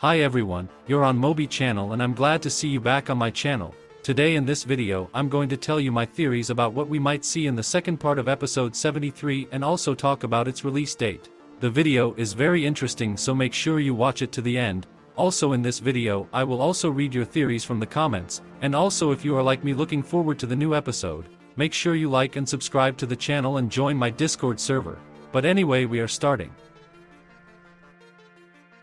Hi everyone, you're on Mobi channel and I'm glad to see you back on my channel. Today in this video I'm going to tell you my theories about what we might see in the second part of episode 73 and also talk about its release date. The video is very interesting, so make sure you watch it to the end. Also in this video I will also read your theories from the comments, and also if you are like me looking forward to the new episode, make sure you like and subscribe to the channel and join my Discord server. But anyway, we are starting.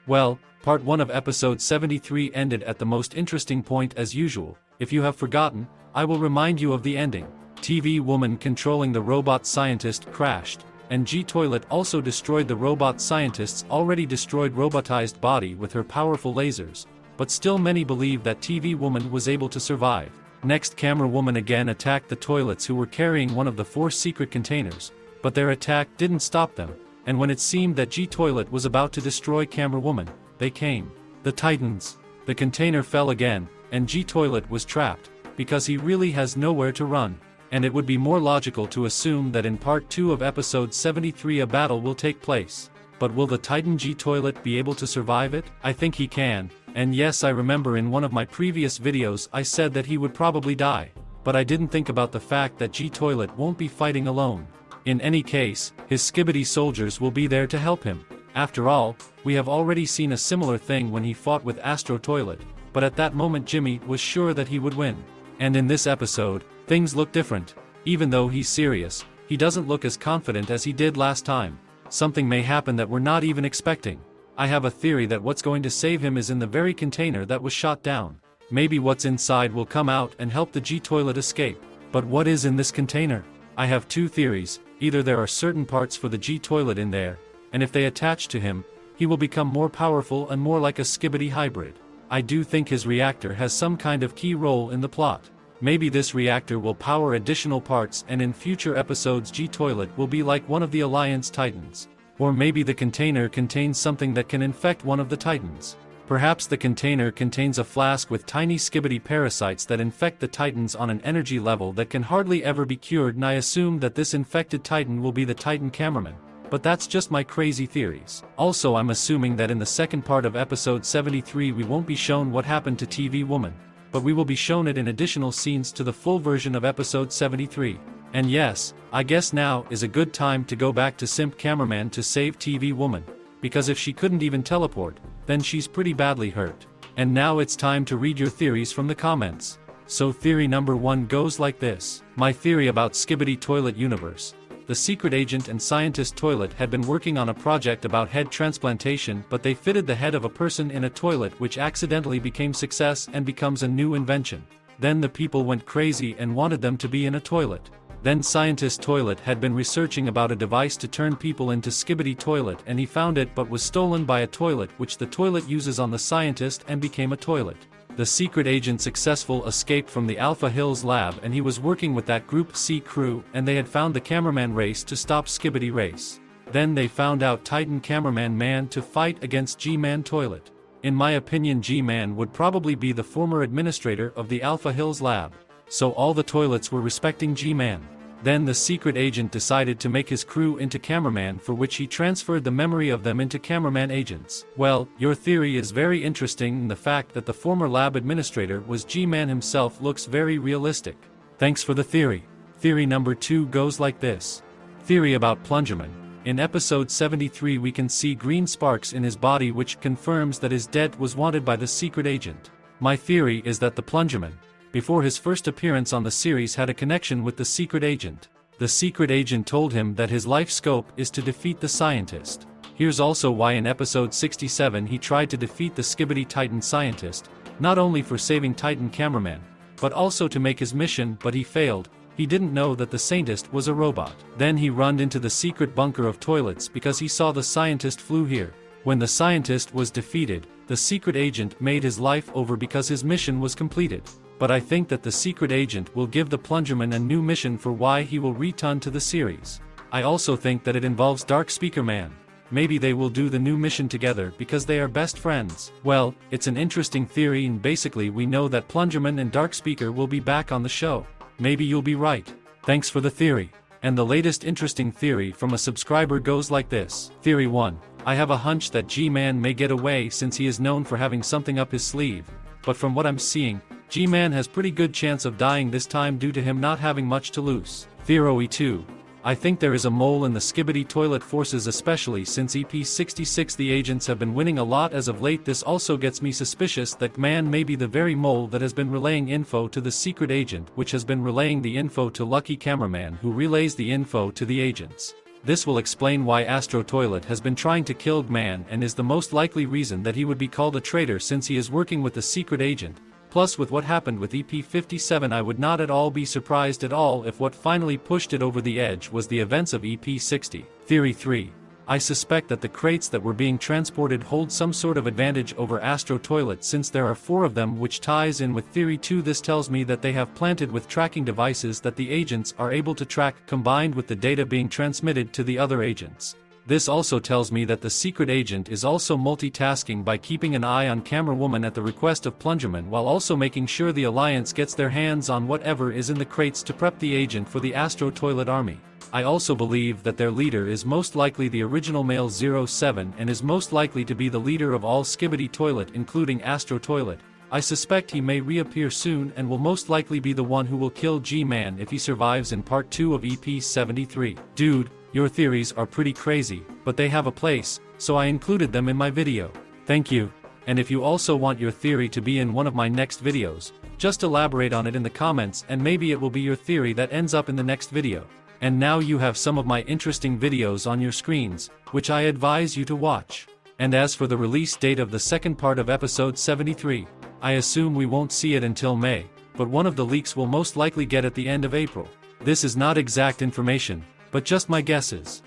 Well, part 1 of episode 73 ended at the most interesting point as usual. If you have forgotten, I will remind you of the ending. TV woman controlling the robot scientist crashed, and G-Toilet also destroyed the robot scientist's already destroyed robotized body with her powerful lasers, but still many believe that TV woman was able to survive. Next, camera woman again attacked the toilets who were carrying one of the 4 secret containers, but their attack didn't stop them, and when it seemed that G-Toilet was about to destroy camera woman, they came. The Titans. The container fell again, and G-Toilet was trapped, because he really has nowhere to run, and it would be more logical to assume that in part 2 of episode 73 a battle will take place. But will the Titan G-Toilet be able to survive it? I think he can, and yes, I remember in one of my previous videos I said that he would probably die, but I didn't think about the fact that G-Toilet won't be fighting alone. In any case, his SKIBIDI soldiers will be there to help him. After all, we have already seen a similar thing when he fought with Astro Toilet, but at that moment Jimmy was sure that he would win. And in this episode, things look different. Even though he's serious, he doesn't look as confident as he did last time. Something may happen that we're not even expecting. I have a theory that what's going to save him is in the very container that was shot down. Maybe what's inside will come out and help the G-Toilet escape. But what is in this container? I have 2 theories. Either there are certain parts for the G-Toilet in there, and if they attach to him, he will become more powerful and more like a SKIBIDI hybrid. I do think his reactor has some kind of key role in the plot. Maybe this reactor will power additional parts, and in future episodes G-Toilet will be like one of the Alliance Titans. Or maybe the container contains something that can infect one of the Titans. Perhaps the container contains a flask with tiny SKIBIDI parasites that infect the Titans on an energy level that can hardly ever be cured, and I assume that this infected Titan will be the Titan cameraman. But that's just my crazy theories. Also, I'm assuming that in the second part of episode 73 we won't be shown what happened to TV woman, but we will be shown it in additional scenes to the full version of episode 73. And yes, I guess now is a good time to go back to Simp Cameraman to save TV woman, because if she couldn't even teleport, then she's pretty badly hurt. And now it's time to read your theories from the comments. So theory number 1 goes like this. My theory about SKIBIDI Toilet Universe. The secret agent and scientist Toilet had been working on a project about head transplantation, but they fitted the head of a person in a toilet, which accidentally became success and becomes a new invention. Then the people went crazy and wanted them to be in a toilet. Then scientist Toilet had been researching about a device to turn people into SKIBIDI Toilet, and he found it but was stolen by a toilet, which the toilet uses on the scientist and became a toilet. The secret agent successful escaped from the Alpha Hills lab, and he was working with that Group C crew, and they had found the cameraman race to stop SKIBIDI race. Then they found out Titan cameraman man to fight against G-Man Toilet. In my opinion, G-Man would probably be the former administrator of the Alpha Hills lab. So all the toilets were respecting G-Man. Then the secret agent decided to make his crew into cameraman, for which he transferred the memory of them into cameraman agents. Well, your theory is very interesting, and the fact that the former lab administrator was G-Man himself looks very realistic. Thanks for the theory. Theory number 2 goes like this. Theory about Plungerman. In episode 73 we can see green sparks in his body, which confirms that his death was wanted by the secret agent. My theory is that the Plungerman, before his first appearance on the series, had a connection with the secret agent. The secret agent told him that his life scope is to defeat the scientist. Here's also why in episode 67 he tried to defeat the SKIBIDI Titan scientist, not only for saving Titan cameraman, but also to make his mission, but he failed. He didn't know that the scientist was a robot. Then he ran into the secret bunker of toilets because he saw the scientist flew here. When the scientist was defeated, the secret agent made his life over because his mission was completed. But I think that the secret agent will give the Plungerman a new mission for why he will return to the series. I also think that it involves Dark Speaker Man. Maybe they will do the new mission together because they are best friends. Well, it's an interesting theory, and basically we know that Plungerman and Dark Speaker will be back on the show. Maybe you'll be right. Thanks for the theory. And the latest interesting theory from a subscriber goes like this. Theory 1. I have a hunch that G-Man may get away since he is known for having something up his sleeve, but from what I'm seeing, G-Man has pretty good chance of dying this time due to him not having much to lose. Theory 2. I think there is a mole in the Skibidi toilet forces, especially since EP66 the agents have been winning a lot as of late. This also gets me suspicious that man may be the very mole that has been relaying info to the secret agent, which has been relaying the info to Lucky Cameraman, who relays the info to the agents. This will explain why Astro Toilet has been trying to kill man and is the most likely reason that he would be called a traitor since he is working with the secret agent. Plus, with what happened with EP57, I would not at all be surprised at all if what finally pushed it over the edge was the events of EP60. Theory 3. I suspect that the crates that were being transported hold some sort of advantage over Astro Toilet since there are 4 of them, which ties in with Theory 2. This tells me that they have planted with tracking devices that the agents are able to track, combined with the data being transmitted to the other agents. This also tells me that the secret agent is also multitasking by keeping an eye on Camera Woman at the request of Plungerman, while also making sure the Alliance gets their hands on whatever is in the crates to prep the agent for the Astro Toilet army. I also believe that their leader is most likely the original male 07 and is most likely to be the leader of all Skibidi Toilet, including Astro Toilet. I suspect he may reappear soon and will most likely be the one who will kill G-Man if he survives in part 2 of EP73. Dude, your theories are pretty crazy, but they have a place, so I included them in my video. Thank you. And if you also want your theory to be in one of my next videos, just elaborate on it in the comments and maybe it will be your theory that ends up in the next video. And now you have some of my interesting videos on your screens, which I advise you to watch. And as for the release date of the second part of episode 73, I assume we won't see it until May, but one of the leaks will most likely get at the end of April. This is not exact information, but just my guesses.